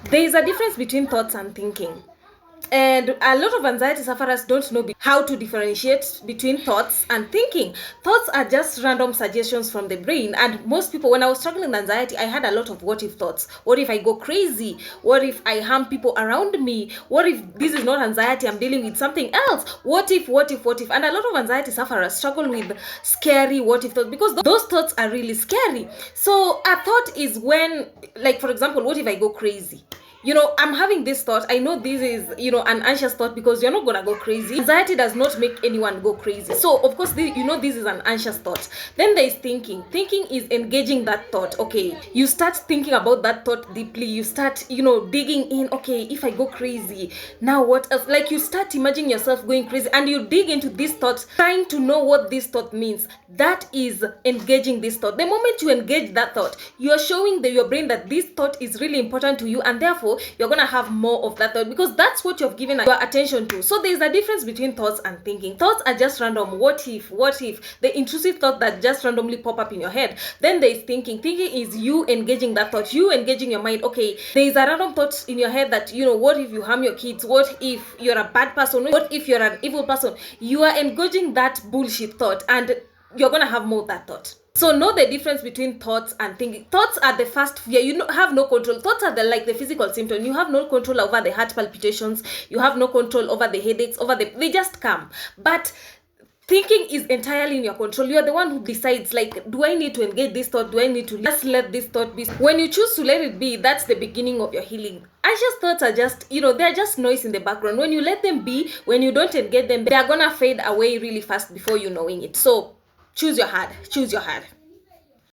There is a difference between thoughts and thinking. And a lot of anxiety sufferers don't know how to differentiate between thoughts and thinking. Thoughts are just random suggestions from the brain. And most people, when I was struggling with anxiety, I had a lot of what if thoughts. What if I go crazy? What if I harm people around me? What if this is not anxiety, I'm dealing with something else? What if, what if, what if? And a lot of anxiety sufferers struggle with scary what if thoughts, because those thoughts are really scary. So a thought is when, like, for example, what if I go crazy? I'm having this thought. I know this is, an anxious thought, because you're not gonna go crazy. Anxiety does not make anyone go crazy. So of course, this is an anxious thought. Then there is thinking. Thinking is engaging that thought. Okay, you start thinking about that thought deeply. You start, digging in. Okay, if I go crazy, now what else? Like, you start imagining yourself going crazy, and you dig into this thought, trying to know what this thought means. That is engaging this thought. The moment you engage that thought, you're showing your brain that this thought is really important to you, and therefore you're gonna have more of that thought, because that's what you've given your attention to. So there's a difference between thoughts and thinking. Thoughts are just random. What if, the intrusive thought that just randomly pop up in your head. Then there's thinking. Thinking is you engaging that thought, you engaging your mind. Okay, there's a random thought in your head that, what if you harm your kids? What if you're a bad person? What if you're an evil person? You are engaging that bullshit thought, and you're gonna have more of that thought. So know the difference between thoughts and thinking. Thoughts are the first fear. You have no control. Thoughts are like the physical symptom. You have no control over the heart palpitations. You have no control over the headaches, they just come. But thinking is entirely in your control. You are the one who decides, like, do I need to engage this thought? Do I need to just let this thought be? When you choose to let it be, that's the beginning of your healing. Anxious thoughts are just, they're just noise in the background. When you let them be, when you don't engage them, they're gonna fade away really fast before you knowing it. So choose your heart.